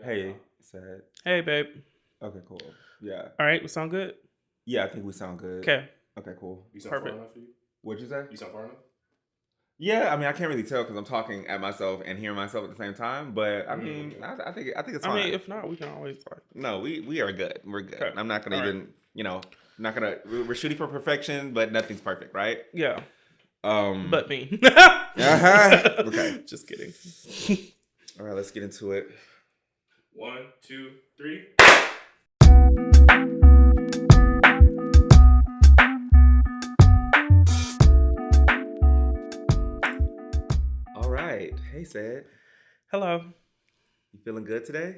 Hey, said. Hey, babe. Okay, cool. Yeah. All right, we sound good? Yeah, I think we sound good. Okay, Okay, cool. You sound far perfect. enough for you? What'd you say? You sound far enough? Yeah, I mean, I can't really tell because I'm talking at myself and hearing myself at the same time. But I mean, Okay. I think it's I mean, fine. if not, we can always like. No, we are good. We're good. Okay, I'm not gonna all right. even, not gonna. We're shooting for perfection, but nothing's perfect, right? Yeah, Um. but me. Okay. Just kidding. All right, let's get into it. 1, 2, 3. All right. Hey, said. Hello. You feeling good today?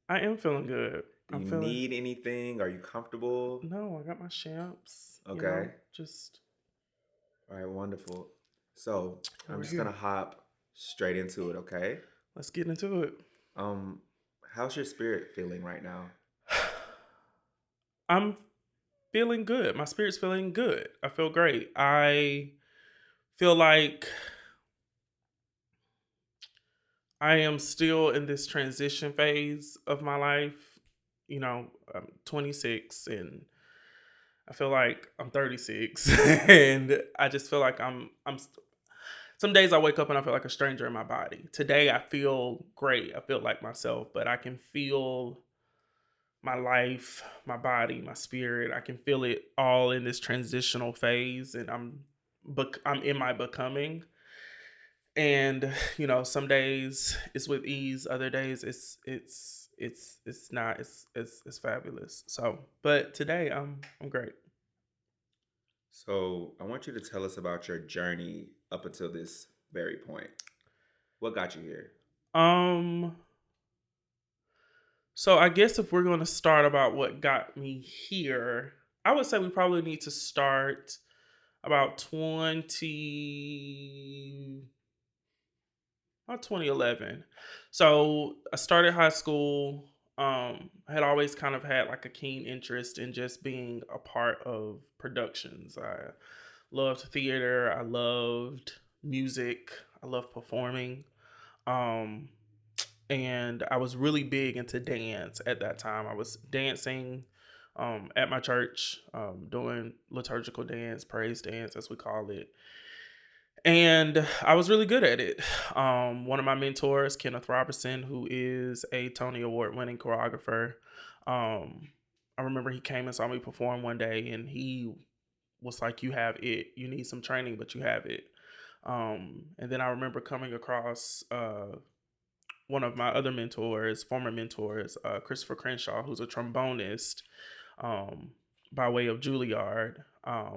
I am feeling good. Do I'm you feeling. need anything? Are you comfortable? No, I got my champs. Okay. Just All right, wonderful. So yeah, I'm we're just gonna here. hop straight into it, okay? Let's get into it. Um, how's your spirit feeling right now? I'm feeling good. My spirit's feeling good. I feel great. I feel like I am still in this transition phase of my life. I'm 26 and I feel like I'm 36 and I just feel like some days I wake up and I feel like a stranger in my body. Today I feel great. I feel like myself, but I can feel my life, my body, my spirit. I can feel it all in this transitional phase and I'm in my becoming. And some days it's with ease, other days it's not. It's fabulous. So but today I'm great. So I want you to tell us about your journey up until this very point. What got you here? um so I guess if we're going to start about what got me here, I would say we probably need to start about 2011. So I started high school. I had always kind of had like a keen interest in just being a part of productions. I loved theater. I loved music. I loved performing. Um, and I was really big into dance at that time. I was dancing at my church, doing liturgical dance, praise dance, as we call it, and I was really good at it. One of my mentors, Kenneth Robertson, who is a Tony Award winning choreographer, um, I remember he came and saw me perform one day, and he was like, "You have it. You need some training, but you have it." And then I remember coming across one of my other mentors, former mentors, Christopher Crenshaw, who's a trombonist, um, by way of Juilliard,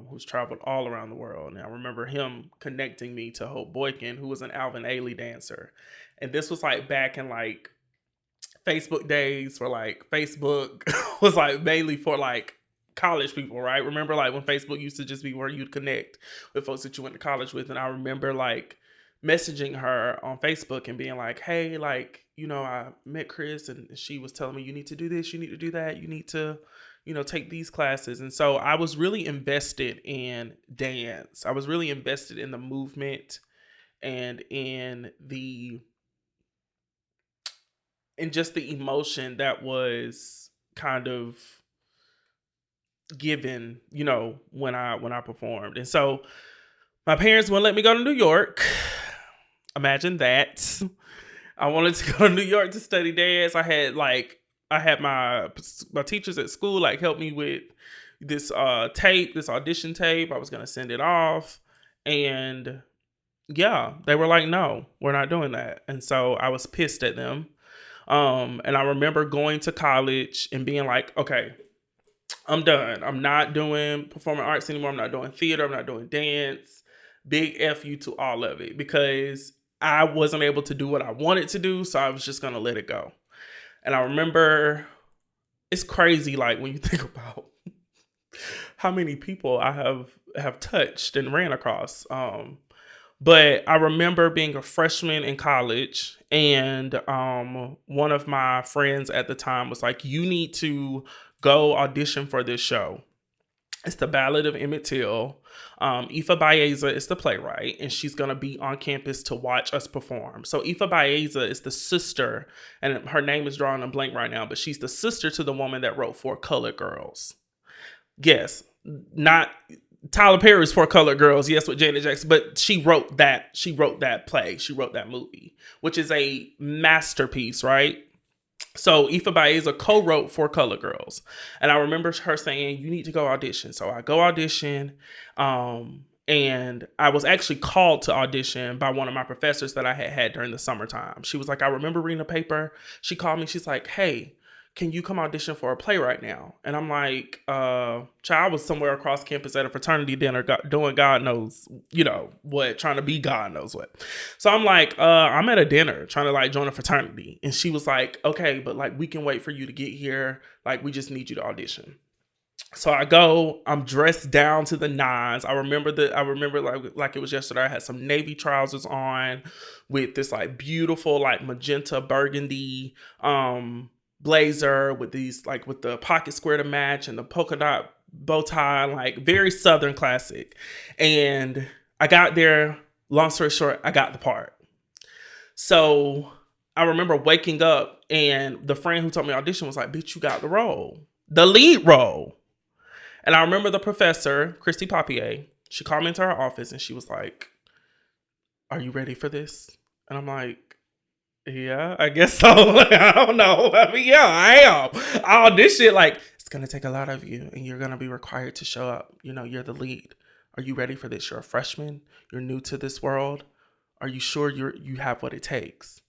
who's traveled all around the world. And I remember him connecting me to Hope Boykin, who was an Alvin Ailey dancer. And this was like back in like Facebook days, for like Facebook was like mainly for like college people, right? Remember like when Facebook used to just be where you'd connect with folks that you went to college with. And I remember like messaging her on Facebook and being like, "Hey, like, I met Chris and she was telling me you need to do this, you need to do that, you need to, take these classes." And so I was really invested in dance. I was really invested in the movement and in just the emotion that was kind of given, when I performed. And so my parents wouldn't let me go to New York. Imagine that. I wanted to go to New York to study dance. I had my teachers at school like help me with this this audition tape. I was gonna send it off, and yeah, they were like, "No, we're not doing that." And so I was pissed at them. And I remember going to college and being like, "Okay, I'm done. I'm not doing performing arts anymore. I'm not doing theater. I'm not doing dance. Big F you to all of it," because I wasn't able to do what I wanted to do. So I was just going to let it go. And I remember it's crazy, like when you think about how many people I have touched and ran across. But I remember being a freshman in college, and one of my friends at the time was like, "You need to go audition for this show." It's the Ballad of Emmett Till. Ifa Baeza is the playwright, and she's going to be on campus to watch us perform. So Ifa Baeza is the sister, and her name is drawing a blank right now, but she's the sister to the woman that wrote Four Colored Girls. Yes, not Tyler Perry's Four Colored Girls, yes, with Janet Jackson, but she wrote that. She wrote that play. She wrote that movie, which is a masterpiece, right? So Ifa Baeza co-wrote Four Color Girls. And I remember her saying, you need to go audition. So I go audition. And I was actually called to audition by one of my professors that I had during the summertime. She was like, I remember reading a paper. She called me. She's like, hey, can you come audition for a play right now? And I'm like, child, was somewhere across campus at a fraternity dinner doing God knows, what, trying to be God knows what. So I'm like, I'm at a dinner trying to like join a fraternity. And she was like, okay, but like we can wait for you to get here. Like we just need you to audition. So I go, I'm dressed down to the nines. I remember like it was yesterday. I had some navy trousers on with this like beautiful like magenta burgundy blazer with these like with the pocket square to match and the polka dot bow tie, like very Southern classic. And I got there, long story short, I got the part. So I remember waking up and the friend who told me audition was like, bitch, you got the role, the lead role. And I remember the professor, Christy Papier, she called me into her office and she was like, are you ready for this? And I'm like, yeah, I guess so. I don't know. I mean, yeah, I am. I audition like, it's going to take a lot of you and you're going to be required to show up. You're the lead. Are you ready for this? You're a freshman. You're new to this world. Are you sure you have what it takes?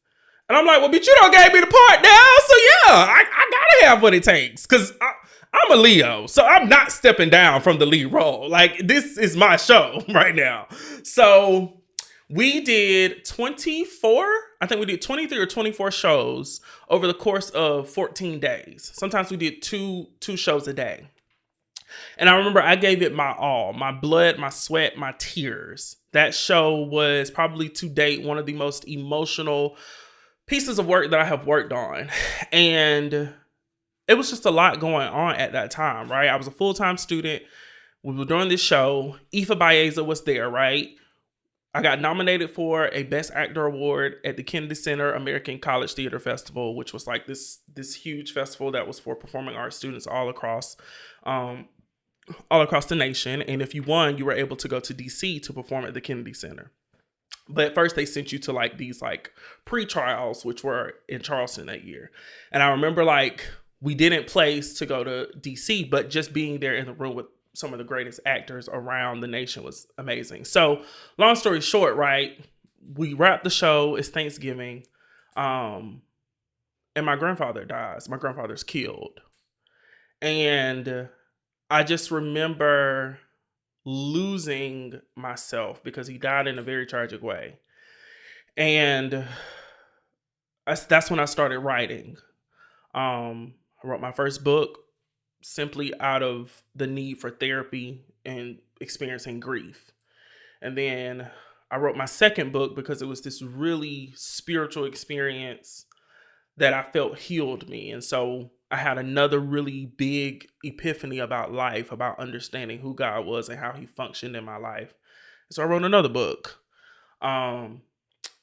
And I'm like, well, but you don't gave me the part now. So yeah, I got to have what it takes because I'm a Leo. So I'm not stepping down from the lead role. Like this is my show right now. So we did 24, I think we did 23 or 24 shows over the course of 14 days. Sometimes we did two shows a day. And I remember I gave it my all, my blood, my sweat, my tears. That show was probably to date one of the most emotional pieces of work that I have worked on. And it was just a lot going on at that time, right? I was a full-time student. We were doing this show. Ifa Baeza was there, right? I got nominated for a Best Actor Award at the Kennedy Center American College Theater Festival, which was like this huge festival that was for performing arts students all across the nation. And if you won, you were able to go to DC to perform at the Kennedy Center. But at first they sent you to like these like pre-trials, which were in Charleston that year. And I remember like we didn't place to go to DC, but just being there in the room with some of the greatest actors around the nation was amazing. So long story short, right, we wrapped the show. It's Thanksgiving. And my grandfather dies. My grandfather's killed. And I just remember losing myself because he died in a very tragic way. And that's when I started writing. I wrote my first book simply out of the need for therapy and experiencing grief. And then I wrote my second book because it was this really spiritual experience that I felt healed me. And so I had another really big epiphany about life, about understanding who God was and how he functioned in my life. So I wrote another book. And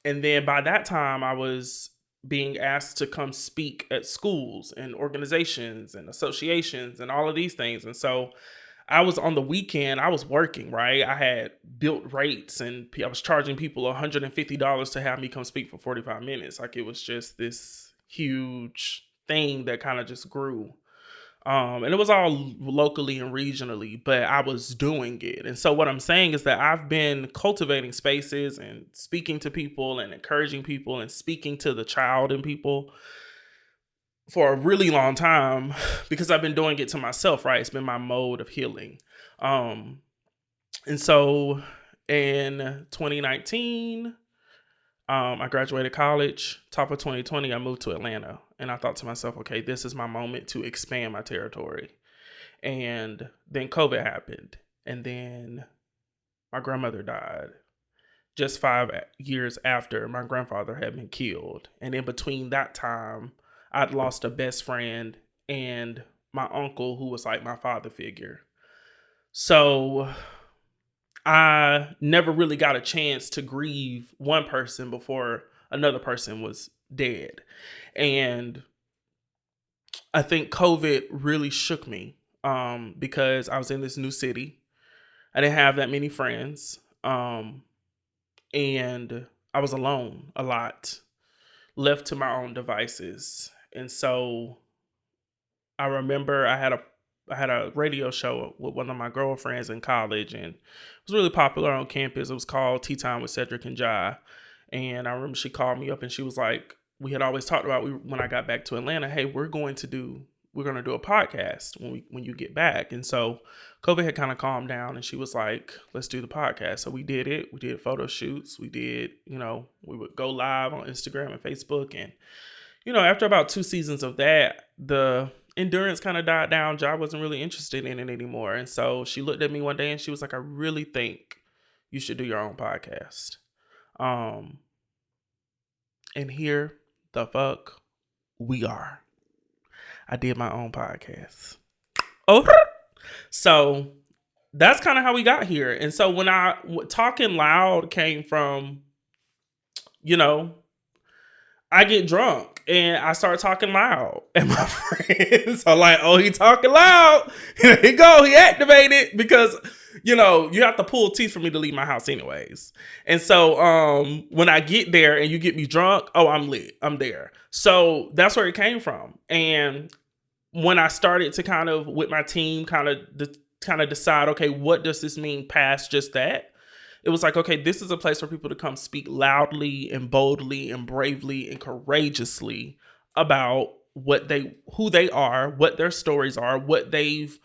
then by that time I was being asked to come speak at schools and organizations and associations and all of these things. And so I was on the weekend, I was working, right? I had built rates and I was charging people $150 to have me come speak for 45 minutes. Like it was just this huge thing that kind of just grew. And it was all locally and regionally, but I was doing it. And so what I'm saying is that I've been cultivating spaces and speaking to people and encouraging people and speaking to the child in people for a really long time because I've been doing it to myself, right? It's been my mode of healing. And so in 2019, I graduated college. Top of 2020, I moved to Atlanta. And I thought to myself, okay, this is my moment to expand my territory. And then COVID happened. And then my grandmother died just 5 years after my grandfather had been killed. And in between that time, I'd lost a best friend and my uncle who was like my father figure. So I never really got a chance to grieve one person before another person was dead. And I think COVID really shook me because I was in this new city. I didn't have that many friends. And I was alone a lot, left to my own devices. And so I remember I had a radio show with one of my girlfriends in college, and it was really popular on campus. It was called Tea Time with Cedric and Jai. And I remember she called me up and she was like, we had always talked about when I got back to Atlanta, hey, we're going to do a podcast when you get back. And so COVID had kind of calmed down and she was like, let's do the podcast. So we did it. We did photo shoots. We did, we would go live on Instagram and Facebook. And, after about 2 seasons of that, the endurance kind of died down. Jai wasn't really interested in it anymore. And so she looked at me one day and she was like, I really think you should do your own podcast. And here the fuck we are. I did my own podcast. Oh, so that's kind of how we got here. And so when Talking Loud came from, I get drunk and I start talking loud, and my friends are like, "Oh, he talking loud. Here he go. He activated," because you have to pull teeth for me to leave my house anyways. And so when I get there and you get me drunk, oh, I'm lit. I'm there. So that's where it came from. And when I started to kind of with my team kind of decide, okay, what does this mean past just that? It was like, okay, this is a place for people to come speak loudly and boldly and bravely and courageously about who they are, what their stories are, what they've,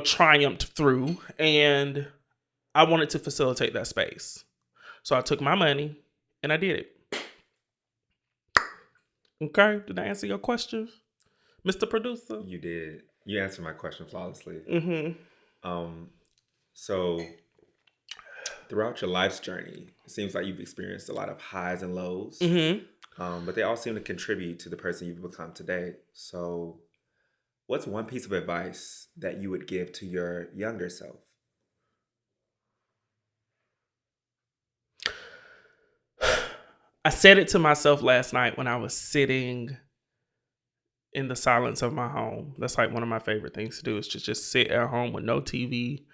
triumphed through. And I wanted to facilitate that space. So I took my money and I did it. Okay. Did I answer your question, Mr. Producer? You did. You answered my question flawlessly. Mm-hmm. So throughout your life's journey, it seems like you've experienced a lot of highs and lows, but they all seem to contribute to the person you've become today. So what's one piece of advice that you would give to your younger self? I said it to myself last night when I was sitting in the silence of my home. That's like one of my favorite things to do, is to just sit at home with no TV,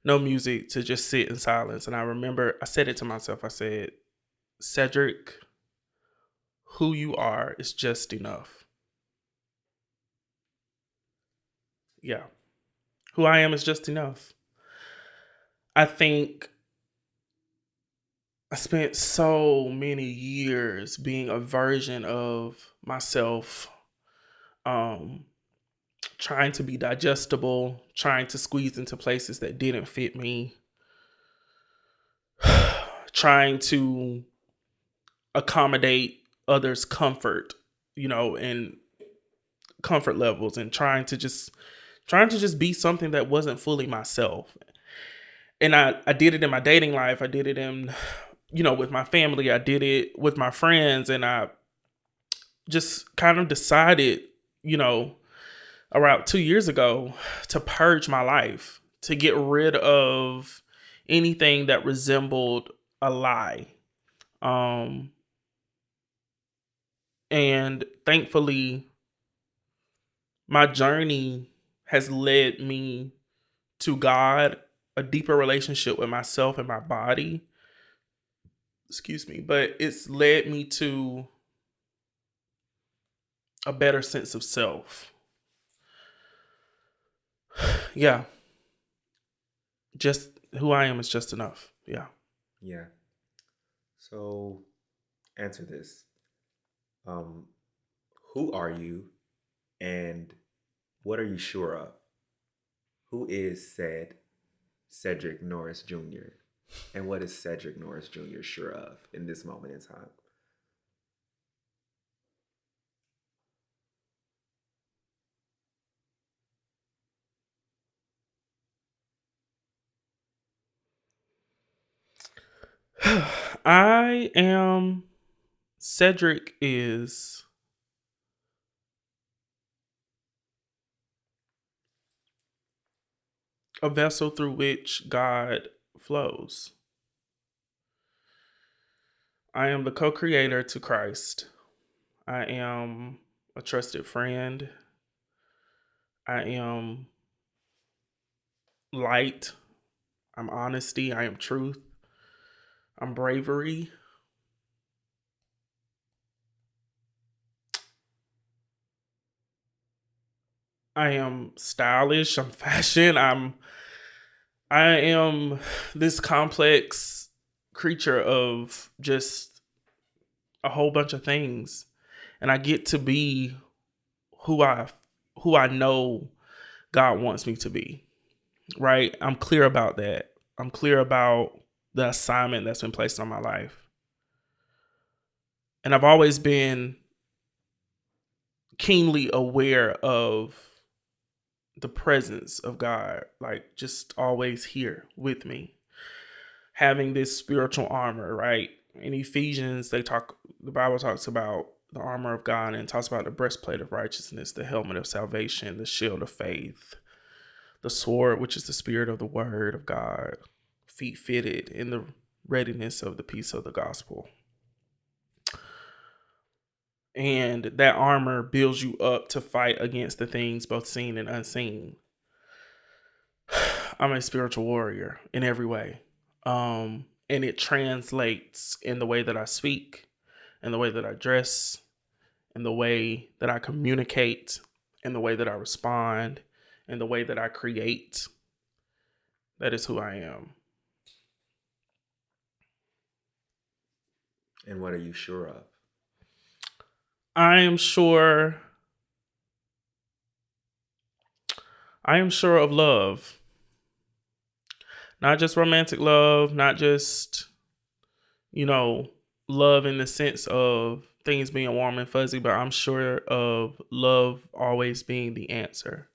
no music, to just sit in silence. And I remember I said it to myself. I said, Cedric, who you are is just enough. Yeah. Who I am is just enough. I think I spent so many years being a version of myself, trying to be digestible, trying to squeeze into places that didn't fit me, trying to accommodate others' comfort, and comfort levels, and trying to just be something that wasn't fully myself. And I did it in my dating life. I did it in, with my family. I did it with my friends. And I just kind of decided, around 2 years ago, to purge my life, to get rid of anything that resembled a lie. And thankfully, my journey has led me to God, a deeper relationship with myself and my body. Excuse me. But it's led me to a better sense of self. Yeah. Just who I am is just enough. Yeah. Yeah. So answer this. Who are you and what are you sure of? Who is Cedric Norris Jr.? And what is Cedric Norris Jr. sure of in this moment in time? I am Cedric is a vessel through which God flows. I am the co creator to Christ. I am a trusted friend. I am light. I'm honesty. I am truth. I'm bravery. I am stylish. I'm fashion. I am this complex creature of just a whole bunch of things. And I get to be who I who I know God wants me to be. Right? I'm clear about that. I'm clear about the assignment that's been placed on my life. And I've always been keenly aware of the presence of God, like just always here with me, having this spiritual armor, right? In Ephesians, the Bible talks about the armor of God and talks about the breastplate of righteousness, the helmet of salvation, the shield of faith, the sword, which is the spirit of the word of God, feet fitted in the readiness of the peace of the gospel. And that armor builds you up to fight against the things both seen and unseen. I'm a spiritual warrior in every way. And it translates in the way that I speak, in the way that I dress, in the way that I communicate, in the way that I respond, in the way that I create. That is who I am. And what are you sure of? I am sure of love. Not just romantic love, not just, love in the sense of things being warm and fuzzy, but I'm sure of love always being the answer.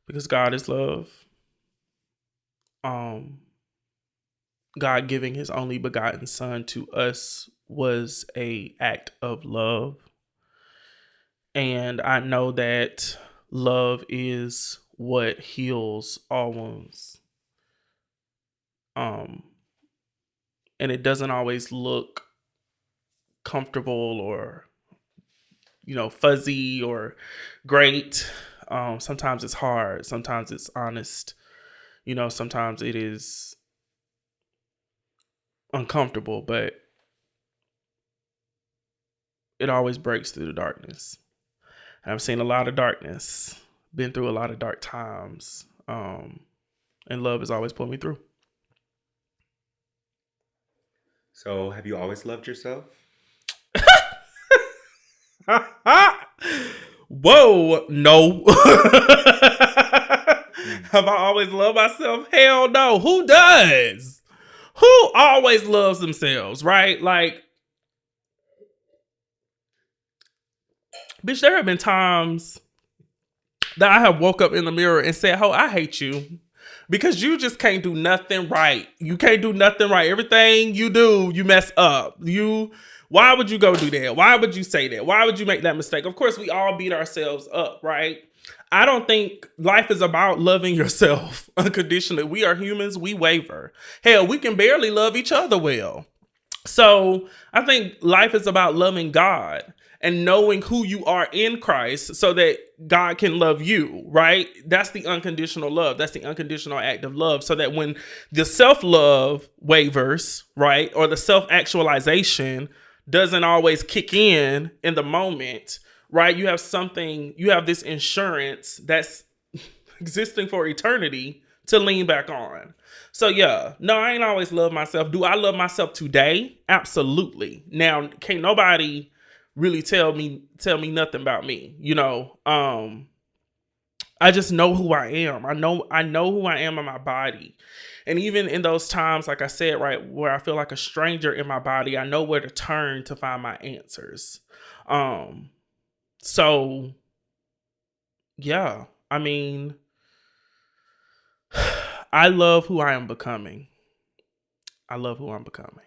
Because God is love. God giving his only begotten son to us was a act of love. And I know that love is what heals all wounds. And it doesn't always look comfortable or fuzzy or great. Sometimes it's hard, sometimes it's honest, sometimes it is uncomfortable, but it always breaks through the darkness. And I've seen a lot of darkness, been through a lot of dark times, and love has always pulled me through. So, have you always loved yourself? Whoa, no. Have I always loved myself? Hell no. Who does? Who always loves themselves, right? Like, bitch, there have been times that I have woke up in the mirror and said, "Oh, I hate you." Because you just can't do nothing right. You can't do nothing right. Everything you do, you mess up. Why would you go do that? Why would you say that? Why would you make that mistake? Of course, we all beat ourselves up, right? I don't think life is about loving yourself unconditionally. We are humans. We waver. Hell, we can barely love each other well. So I think life is about loving God and knowing who you are in Christ so that God can love you, right? That's the unconditional love. That's the unconditional act of love. So that when the self-love wavers, right, or the self-actualization doesn't always kick in the moment, right? You have this insurance that's existing for eternity to lean back on. So yeah, no, I ain't always loved myself. Do I love myself today? Absolutely. Now, can't nobody really tell me nothing about me. I just know who I am. I know who I am in my body. And even in those times, like I said, right, where I feel like a stranger in my body, I know where to turn to find my answers. So yeah, I mean, I love who I am becoming. I love who I'm becoming.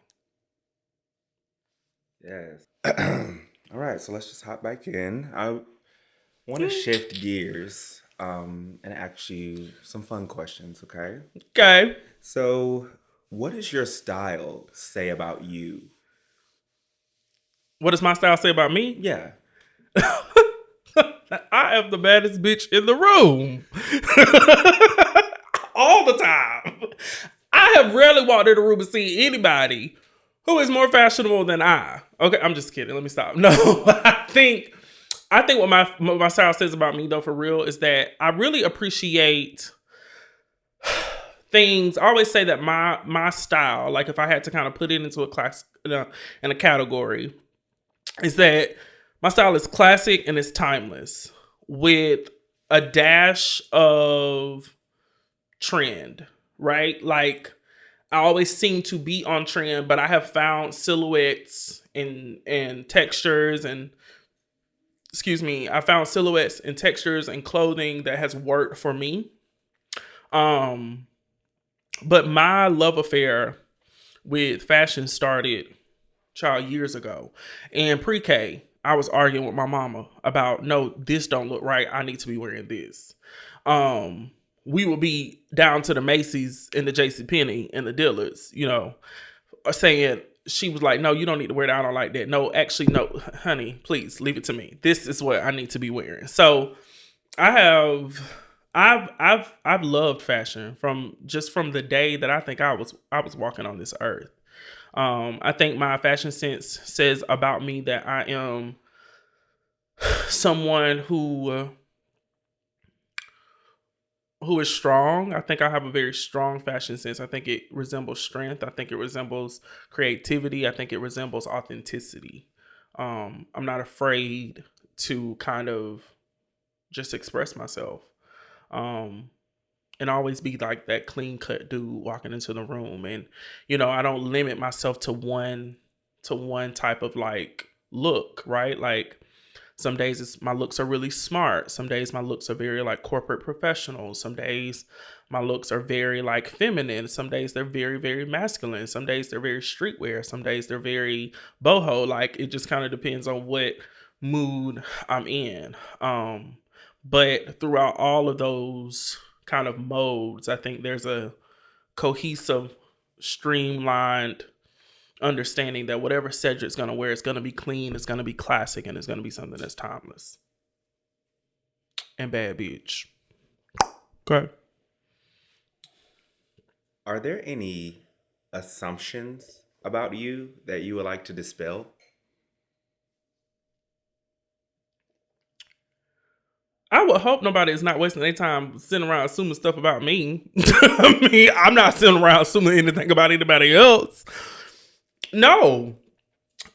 Yes. All right, so let's just hop back in. I want to shift gears and ask you some fun questions, okay? Okay. So, what does your style say about you? What does my style say about me? Yeah. I am the baddest bitch in the room. All the time. I have rarely walked in the room and seen anybody who is more fashionable than I. Okay, I'm just kidding. Let me stop. No, I think what my style says about me though for real is that I really appreciate things. I always say that my style, like if I had to kind of put it into a class in a category, is that my style is classic and it's timeless with a dash of trend, right? Like I always seem to be on trend, but I have found silhouettes and textures and I found silhouettes and textures and clothing that has worked for me. Um, but my love affair with fashion started years ago. In pre-K, I was arguing with my mama about no, this don't look right. I need to be wearing this. We would be down to the Macy's and the JC Penney and the Dillards, saying she was like, no, you don't need to wear that. I don't like that. No, actually, no, honey, please leave it to me. This is what I need to be wearing. So I have I've loved fashion from the day that I think I was walking on this earth. I think my fashion sense says about me that I am someone who is strong. I think I have a very strong fashion sense. I think it resembles strength. I think it resembles creativity. I think it resembles authenticity. I'm not afraid to kind of just express myself. Um, and always be like that clean cut dude walking into the room. And, I don't limit myself to one type of like look, right? Like some days my looks are really smart. Some days my looks are very like corporate professional. Some days my looks are very like feminine. Some days they're very, very masculine. Some days they're very streetwear. Some days they're very boho. Like it just kind of depends on what mood I'm in. But throughout all of those kind of modes, I think there's a cohesive, streamlined understanding that whatever Cedric's gonna wear is gonna be clean, it's gonna be classic, and it's gonna be something that's timeless. And bad bitch. Okay. Are there any assumptions about you that you would like to dispel? I would hope nobody is not wasting their time sitting around assuming stuff about me. I mean, I'm not sitting around assuming anything about anybody else. No.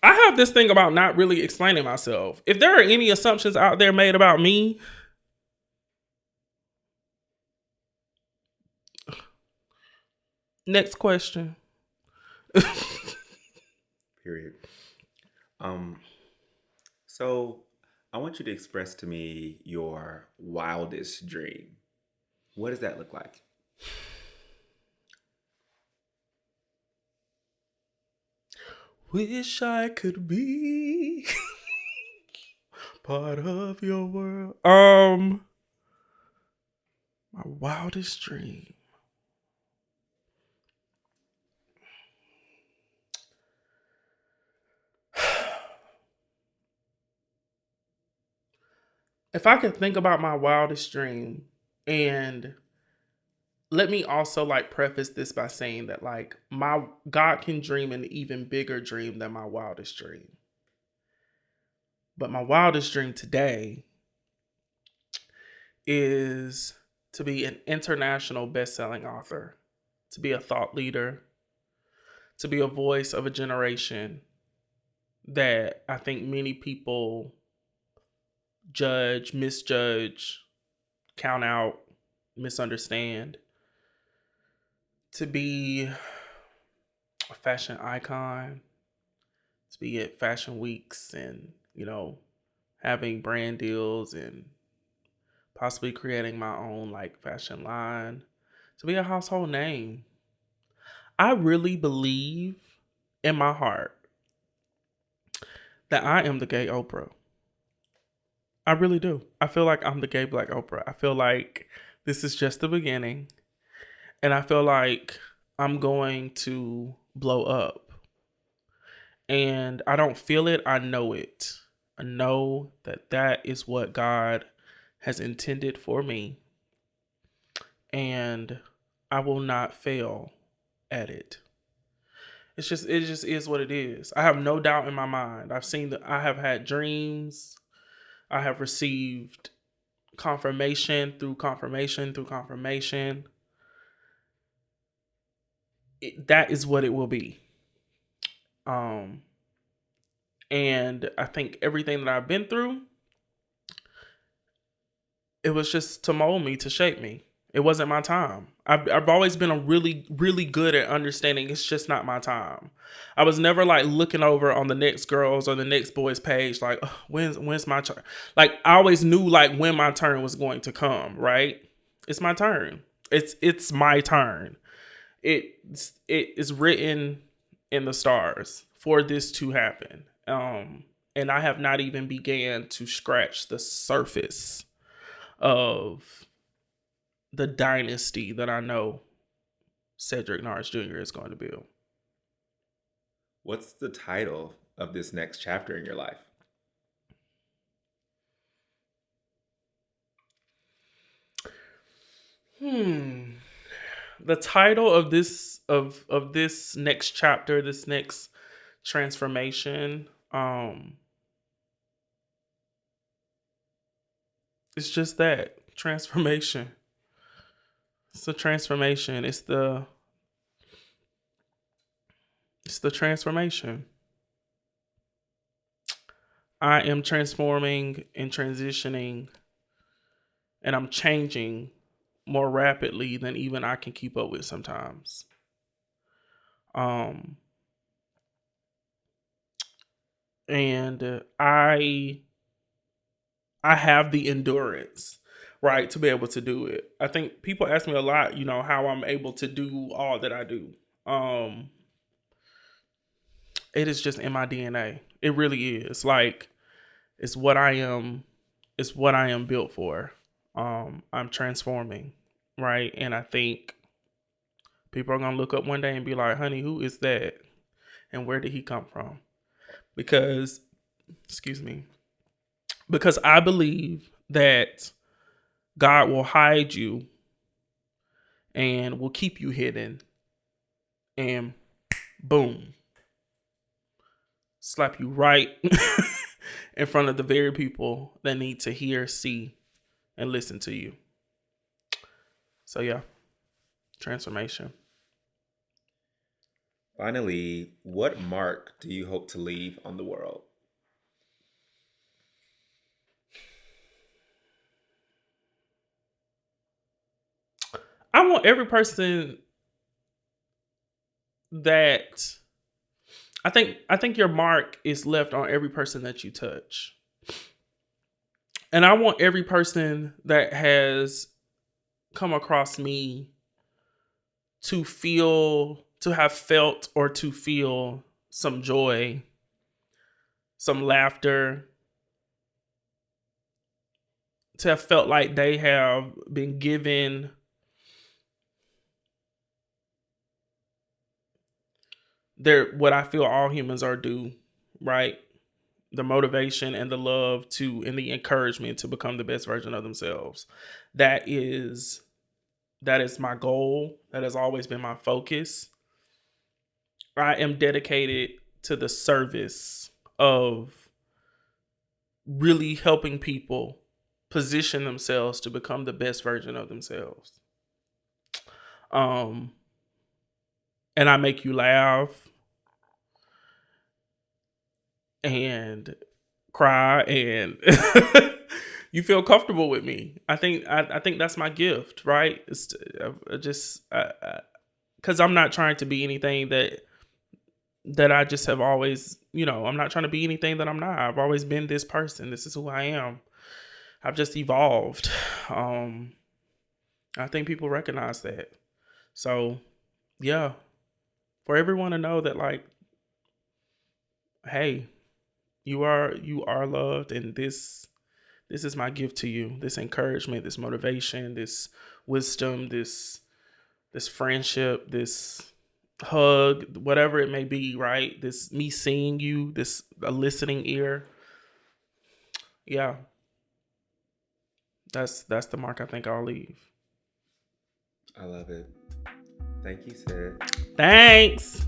I have this thing about not really explaining myself. If there are any assumptions out there made about me, next question. Period. Um, so I want you to express to me your wildest dream. What does that look like? Wish I could be part of your world. My wildest dream. If I could think about my wildest dream, and let me also like preface this by saying that like my God can dream an even bigger dream than my wildest dream. But my wildest dream today is to be an international best-selling author, to be a thought leader, to be a voice of a generation that I think many people judge, misjudge, count out, misunderstand. To be a fashion icon, to be at fashion weeks and, having brand deals and possibly creating my own like fashion line, to be a household name. I really believe in my heart that I am the gay Oprah. I really do. I feel like I'm the gay Black Oprah. I feel like this is just the beginning. And I feel like I'm going to blow up. And I don't feel it. I know it. I know that that is what God has intended for me. And I will not fail at it. It just is what it is. I have no doubt in my mind. I have had dreams. I have received confirmation through confirmation through confirmation. That is what it will be. Um, and I think everything that I've been through, it was just to mold me, to shape me. It wasn't my time. I've always been a really good at understanding it's just not my time. I was never like looking over on the next girls or the next boys page like, "Ugh, when's my turn?" Like I always knew like when my turn was going to come. Right? It's my turn. It's my turn. It is written in the stars for this to happen. And I have not even began to scratch the surface of the dynasty that I know Cedric Norris Jr. is going to build. What's the title of this next chapter in your life? The title of this next chapter, this next transformation, it's just that transformation. It's the transformation. It's the transformation. I am transforming and transitioning, and I'm changing more rapidly than even I can keep up with sometimes. Um, and I have the endurance, right, to be able to do it. I think people ask me a lot, how I'm able to do all that I do. It is just in my DNA. It really is. Like it's what I am. It's what I am built for. I'm transforming, right? And I think people are gonna look up one day and be like, "Honey, who is that? And where did he come from?" Because, excuse me, because I believe that God will hide you and will keep you hidden, and boom, slap you right in front of the very people that need to hear, see, and listen to you. So yeah, transformation. Finally, what mark do you hope to leave on the world? I want every person that I think your mark is left on every person that you touch. And I want every person that has come across me to have felt or to feel some joy, some laughter, to have felt like they have been given their what I feel all humans are due, right? The motivation and the love to and the encouragement to become the best version of themselves. That is my goal. That has always been my focus. I am dedicated to the service of really helping people position themselves to become the best version of themselves. Um and I make you laugh and cry and you feel comfortable with me. I think that's my gift, right? It's just because I'm not trying to be anything that I just have always, I'm not trying to be anything that I'm not. I've always been this person. This is who I am. I've just evolved. I think people recognize that. So, yeah, for everyone to know that, like, hey, you are loved, and This is my gift to you. This encouragement, this motivation, this wisdom, this friendship, this hug, whatever it may be, right? This me seeing you, this a listening ear. Yeah. That's the mark I think I'll leave. I love it. Thank you, Sid. Thanks.